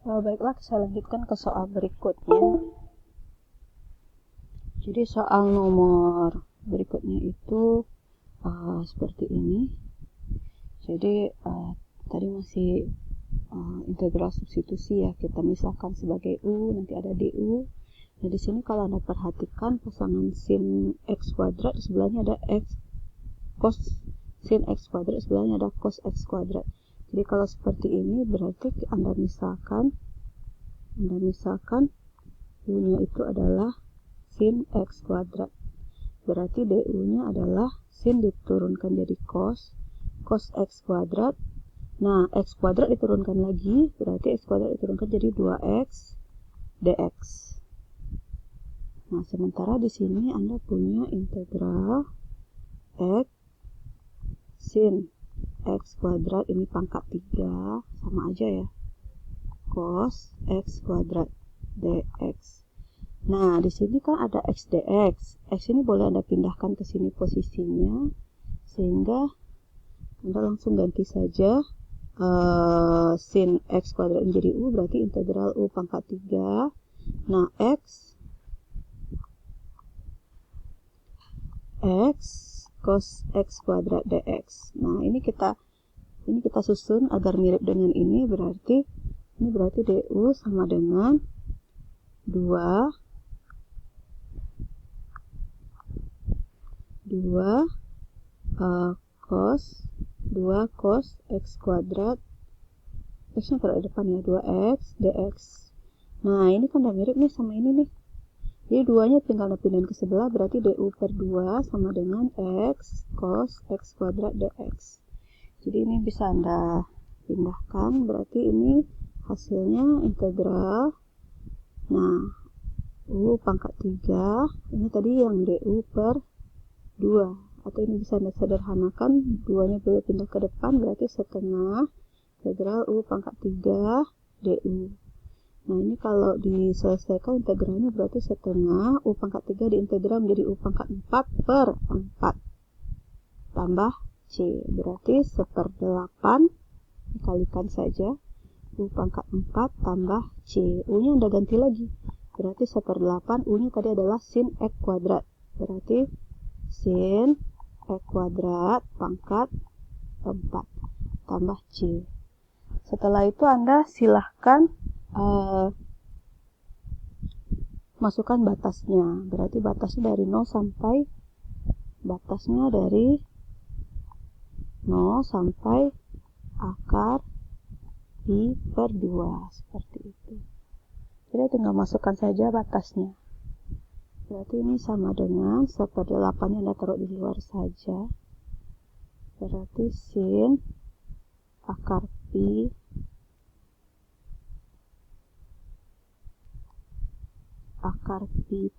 Baiklah, saya lanjutkan ke soal berikutnya. Jadi soal nomor berikutnya itu seperti ini. Jadi tadi masih integral substitusi ya. Kita misalkan sebagai U, nanti ada DU. Nah di sini kalau Anda perhatikan pasangan sin x kuadrat, di sebelahnya ada x cos sin x kuadrat, sebelahnya ada cos x kuadrat. Jadi kalau seperti ini berarti Anda misalkan U-nya itu adalah sin x kuadrat. Berarti DU-nya adalah sin diturunkan jadi cos x kuadrat. Nah, x kuadrat diturunkan lagi, berarti x kuadrat diturunkan jadi 2x dx. Nah, sementara di sini Anda punya integral x sin x kuadrat, ini pangkat 3, sama aja ya, cos x kuadrat dx. Nah, di sini kan ada x dx. X ini boleh Anda pindahkan ke sini posisinya, sehingga Anda langsung ganti saja sin x kuadrat menjadi U, berarti integral U pangkat 3. Nah, x cos x kuadrat dx. Nah, ini kita susun agar mirip dengan ini, berarti DU sama dengan 2 cos x kuadrat, x nya taruh di depan ya, 2x dx. Nah, ini kan udah mirip nih sama ini nih. Jadi 2 nya tinggal pindahin ke sebelah, berarti du per 2 sama dengan x cos x kuadrat dx. Jadi ini bisa Anda pindahkan, berarti ini hasilnya integral. Nah, U pangkat 3, ini tadi yang du per 2. Atau ini bisa Anda sederhanakan, 2-nya boleh pindah ke depan, berarti setengah integral U pangkat 3 du. Nah, ini kalau diselesaikan integralnya berarti setengah U pangkat 3 diintegral menjadi U pangkat 4 per 4 tambah C, berarti 1/8, dikalikan saja U pangkat 4 tambah C. U-nya Anda ganti lagi, berarti 1/8, U-nya tadi adalah sin X kuadrat, berarti sin X kuadrat pangkat 4 tambah C. Setelah itu Anda silahkan masukkan batasnya, berarti batasnya dari 0 sampai akar pi per 2, seperti itu. Jadi tinggal masukkan saja batasnya. Berarti ini sama dengan 1/8 yang Anda taruh di luar saja, berarti sin akar pi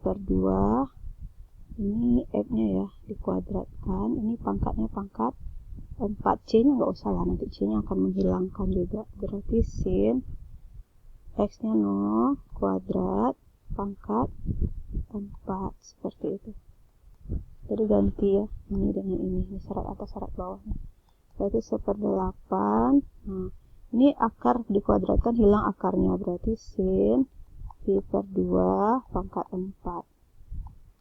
per 2, ini X-nya ya dikuadratkan, ini pangkatnya pangkat 4, C-nya nggak usah lah, nanti C-nya akan menghilangkan juga, berarti sin X-nya 0 kuadrat pangkat 4, seperti itu. Jadi ganti ya, ini dengan ini syarat atas syarat bawahnya, berarti 1/8. Nah, ini akar dikuadratkan, hilang akarnya, berarti sin pi per 2 pangkat 4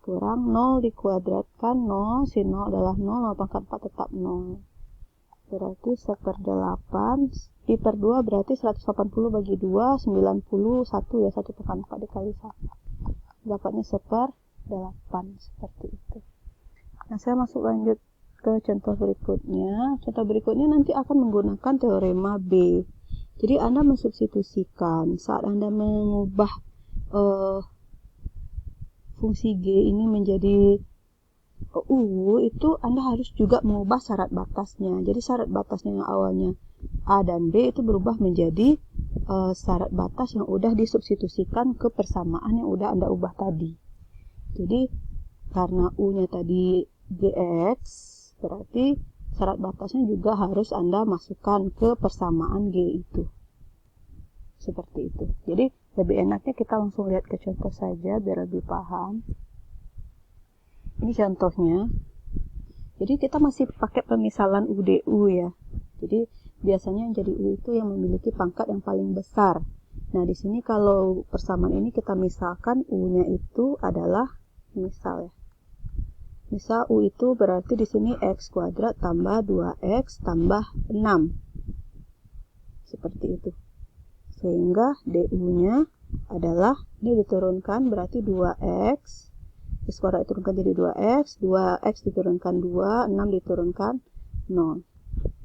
kurang 0 dikuadratkan 0, sin 0 adalah 0, 0 pangkat 4 tetap 0, berarti 1/8 pi per 2 berarti 180 bagi 2, 91 ya, 1/4 dikali 1, dapatnya 1/8, seperti itu. Nah, saya lanjut ke contoh berikutnya. Contoh berikutnya nanti akan menggunakan teorema B. Jadi Anda mensubstitusikan saat Anda mengubah fungsi G ini menjadi U, itu Anda harus juga mengubah syarat batasnya. Jadi syarat batasnya yang awalnya A dan B itu berubah menjadi syarat batas yang udah disubstitusikan ke persamaan yang udah Anda ubah tadi. Jadi karena U-nya tadi Gx, berarti syarat batasnya juga harus Anda masukkan ke persamaan G itu. Seperti itu. Jadi lebih enaknya kita langsung lihat ke contoh saja biar lebih paham. Ini contohnya. Jadi kita masih pakai pemisalan UDU ya. Jadi biasanya yang jadi U itu yang memiliki pangkat yang paling besar. Nah, di sini kalau persamaan ini kita misalkan U-nya itu adalah misal ya. Misal U itu berarti di sini X kuadrat tambah 2X tambah 6. Seperti itu. Sehingga DU-nya adalah, ini diturunkan berarti 2X. X kuadrat diturunkan jadi 2X. 2X diturunkan 2, 6 diturunkan 0.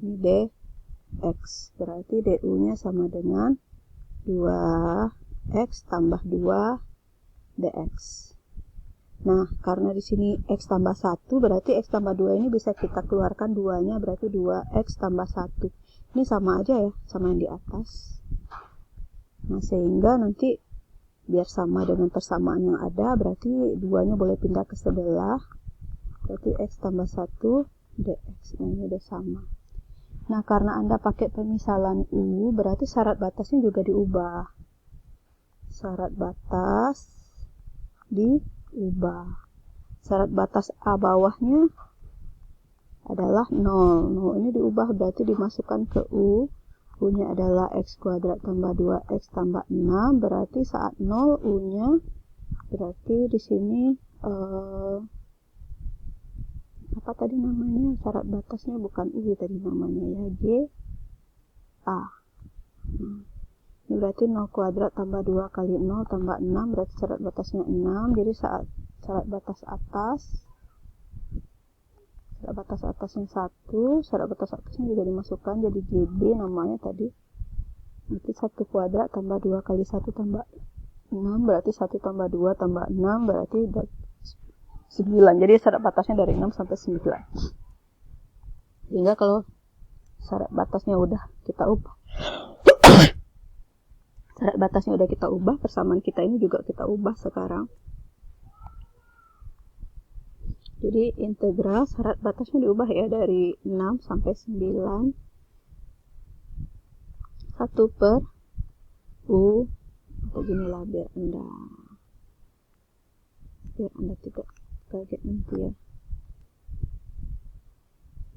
Ini DX. Berarti DU-nya sama dengan 2X tambah 2 DX. Nah, karena di sini X tambah 1, berarti X tambah 2 ini bisa kita keluarkan 2-nya, berarti 2X tambah 1. Ini sama aja ya, sama yang di atas. Nah, sehingga nanti biar sama dengan persamaan yang ada, berarti 2-nya boleh pindah ke sebelah. Berarti X tambah 1 DX. Nah, ini udah sama. Nah, karena Anda pakai pemisalan U, berarti syarat batasnya juga diubah. Syarat batas diubah. Syarat batas A bawahnya adalah 0. 0 ini diubah berarti dimasukkan ke U. U-nya adalah X kuadrat tambah 2X tambah 6. Berarti saat 0 U-nya, berarti di sini apa tadi namanya, syarat batasnya bukan U tadi namanya ya, G A. Ini berarti 0 kuadrat tambah 2 kali 0 tambah 6, berarti syarat batasnya 6. Jadi saat syarat batas atasnya 1, syarat batas atasnya juga dimasukkan jadi GB namanya tadi. Nanti 1 kuadrat tambah 2 kali 1 tambah 6, berarti 1 tambah 2 tambah 6, berarti 9. Jadi syarat batasnya dari 6 sampai 9. Sehingga kalau syarat batasnya udah kita ubah, persamaan kita ini juga kita ubah sekarang. Jadi integral syarat batasnya diubah ya dari 6 sampai 9. 1 per U, atau ginilah biar anda tidak kaget nanti ya.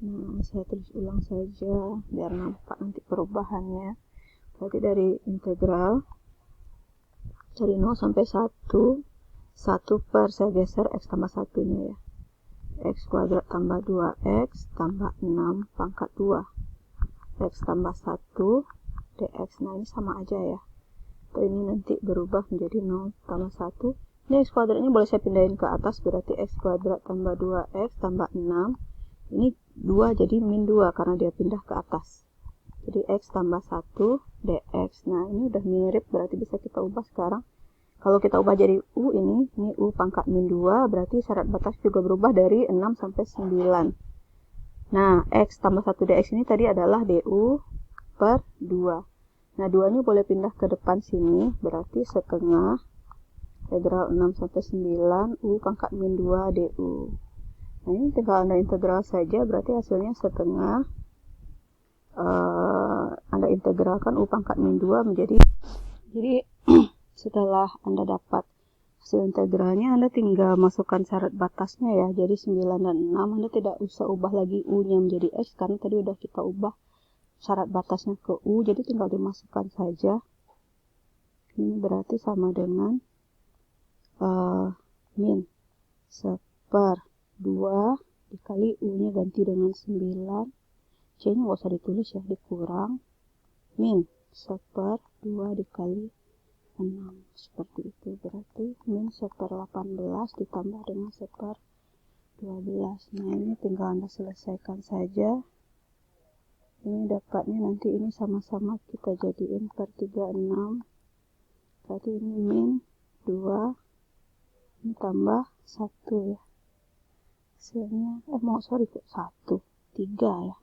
Nah, saya tulis ulang saja biar nampak nanti perubahannya. Berarti dari integral dari 0 sampai 1, 1 per, saya geser X tambah 1 nya ya, X kuadrat tambah 2X tambah 6 pangkat 2, X tambah 1 DX. Nah, ini sama aja ya. Atau ini nanti berubah menjadi 0 tambah 1. Ini X kuadratnya boleh saya pindahin ke atas, berarti X kuadrat tambah 2X tambah 6. Ini 2 jadi min 2 karena dia pindah ke atas. Jadi X tambah 1 DX. Nah, ini udah mirip, berarti bisa kita ubah sekarang. Kalau kita ubah jadi U ini U pangkat min 2, berarti syarat batas juga berubah dari 6 sampai 9. Nah, X tambah 1 DX ini tadi adalah DU per 2. Nah, 2-nya boleh pindah ke depan sini, berarti setengah integral 6 sampai 9 U pangkat min 2 DU. Nah, ini tinggal Anda integral saja, berarti hasilnya setengah. Anda integralkan U pangkat min 2 menjadi, jadi setelah Anda dapat hasil integralnya, Anda tinggal masukkan syarat batasnya ya. Jadi 9 dan 6 Anda tidak usah ubah lagi U-nya menjadi X, karena tadi udah kita ubah syarat batasnya ke U, jadi tinggal dimasukkan saja. Ini berarti sama dengan min 1/2 dikali U-nya ganti dengan 9. C-nya nggak usah ditulis ya, dikurang min 1/2 dikali 6. Seperti itu. Berarti min 1/18 ditambah dengan 1/12. Nah, ini tinggal Anda selesaikan saja. Ini dapatnya nanti ini sama-sama kita jadiin per 36. Berarti ini min 2, ini tambah 1 ya. Hasilnya, sorry kok 1, 3 ya.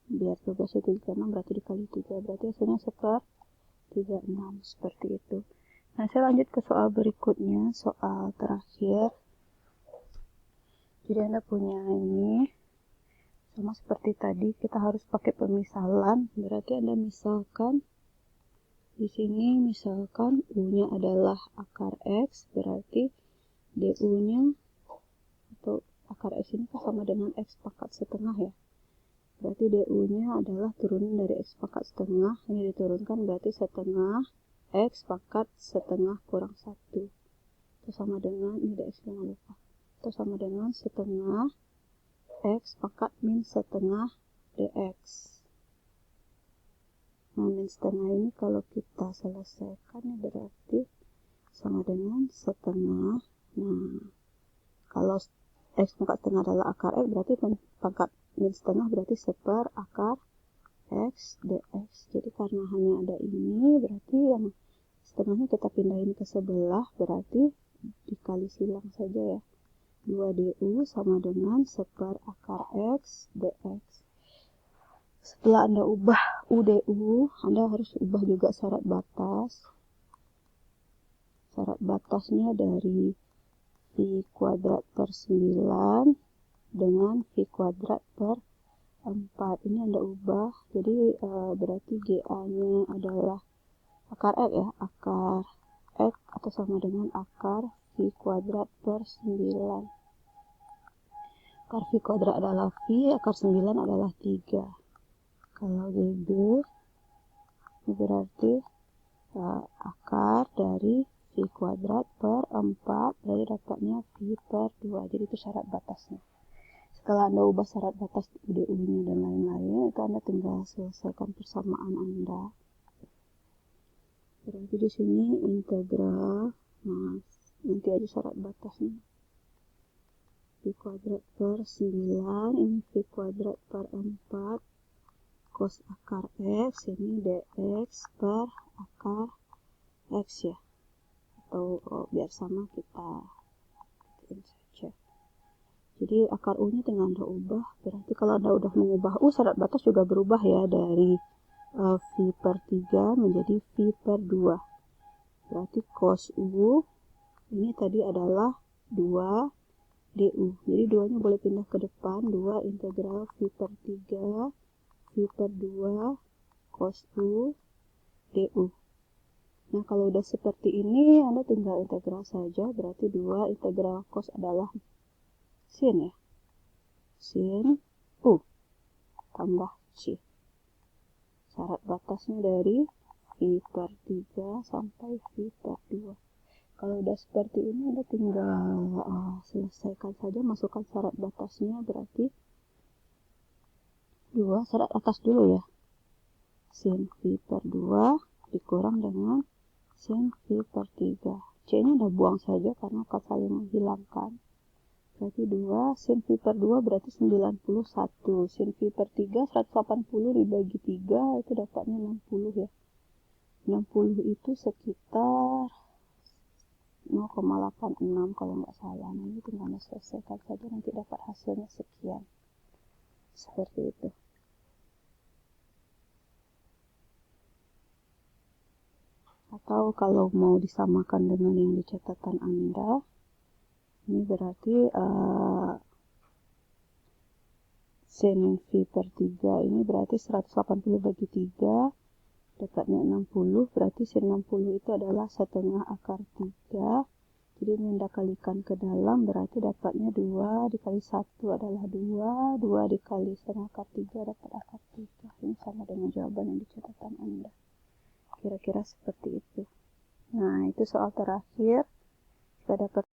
Biar 12 itu 36, berarti dikali 3. Berarti hasilnya 1/36. Seperti itu. Nah, saya lanjut ke soal berikutnya. Soal terakhir. Jadi Anda punya ini. Sama seperti tadi, kita harus pakai pemisalan. Berarti Anda misalkan di sini, misalkan U-nya adalah akar X, berarti DU-nya atau akar X ini sama dengan X pangkat setengah ya. Berarti DU-nya adalah turunan dari X pangkat setengah. Ini diturunkan berarti setengah X pangkat setengah kurang 1. Itu sama dengan, ini DX jangan lupa. Itu sama dengan setengah X pangkat min setengah DX. Nah, min setengah ini kalau kita selesaikan ya berarti sama dengan setengah. Nah, kalau X pangkat setengah adalah akar X, berarti pangkat min setengah berarti seper akar X dx. Jadi karena hanya ada ini, berarti yang setengahnya kita pindahin ke sebelah, berarti dikali silang saja ya. 2du sama dengan seper akar X dx. Setelah Anda ubah UDU, Anda harus ubah juga syarat batas. Syarat batasnya dari V kuadrat per 9 dengan V kuadrat per 4. Ini Anda ubah. Jadi berarti GA-nya adalah akar X ya. Akar X atau sama dengan akar V kuadrat per 9. Akar V kuadrat adalah V, akar 9 adalah 3. Kalau GB ini berarti akar dari V kuadrat per 4, berarti dapatnya V per 2. Jadi itu syarat batasnya. Setelah Anda ubah syarat batas UDU-nya dan lain-lain, itu Anda tinggal selesaikan persamaan Anda. Berarti di sini integral, nah nanti aja syarat batasnya. V kuadrat per 9, ini V kuadrat per 4, cos akar X, ini dx per akar X ya. Atau biar sama kita saja. Jadi akar U nya tinggal Anda ubah. Berarti kalau Anda udah mengubah U, syarat batas juga berubah ya, dari V per 3 menjadi V per 2. Berarti cos U ini tadi adalah 2 DU. Jadi 2 nya boleh pindah ke depan. 2 integral V per 3 V per 2 cos U DU. Nah, kalau udah seperti ini, Anda tinggal integral saja. Berarti 2 integral cos adalah sin ya. Sin U tambah C. Syarat batasnya dari V per 3 sampai V per 2. Kalau udah seperti ini, Anda tinggal selesaikan saja, masukkan syarat batasnya. Berarti 2 syarat atas dulu ya. Sin V per 2 dikurang dengan sin V per 3. C nya udah buang saja karena akan saling menghilangkan. Berarti 2 sin V per 2 berarti 91. Sin V per 3 180 dibagi 3 itu dapatnya 60 ya. 60 itu sekitar 0,86 kalau nggak salah. Nanti tinggal selesaikan saja, nanti dapat hasilnya sekian. Seperti itu. Atau kalau mau disamakan dengan yang di catatan Anda, ini berarti sin V per 3 ini berarti 180 bagi 3 dapatnya 60, berarti sin 60 itu adalah setengah akar 3. Jadi ini Anda kalikan ke dalam, berarti dapatnya 2 dikali 1 adalah 2, 2 dikali setengah akar 3 dapat akar 3. Ini sama dengan jawaban yang di catatan Anda. Kira-kira seperti itu. Nah, itu soal terakhir. Kita dapat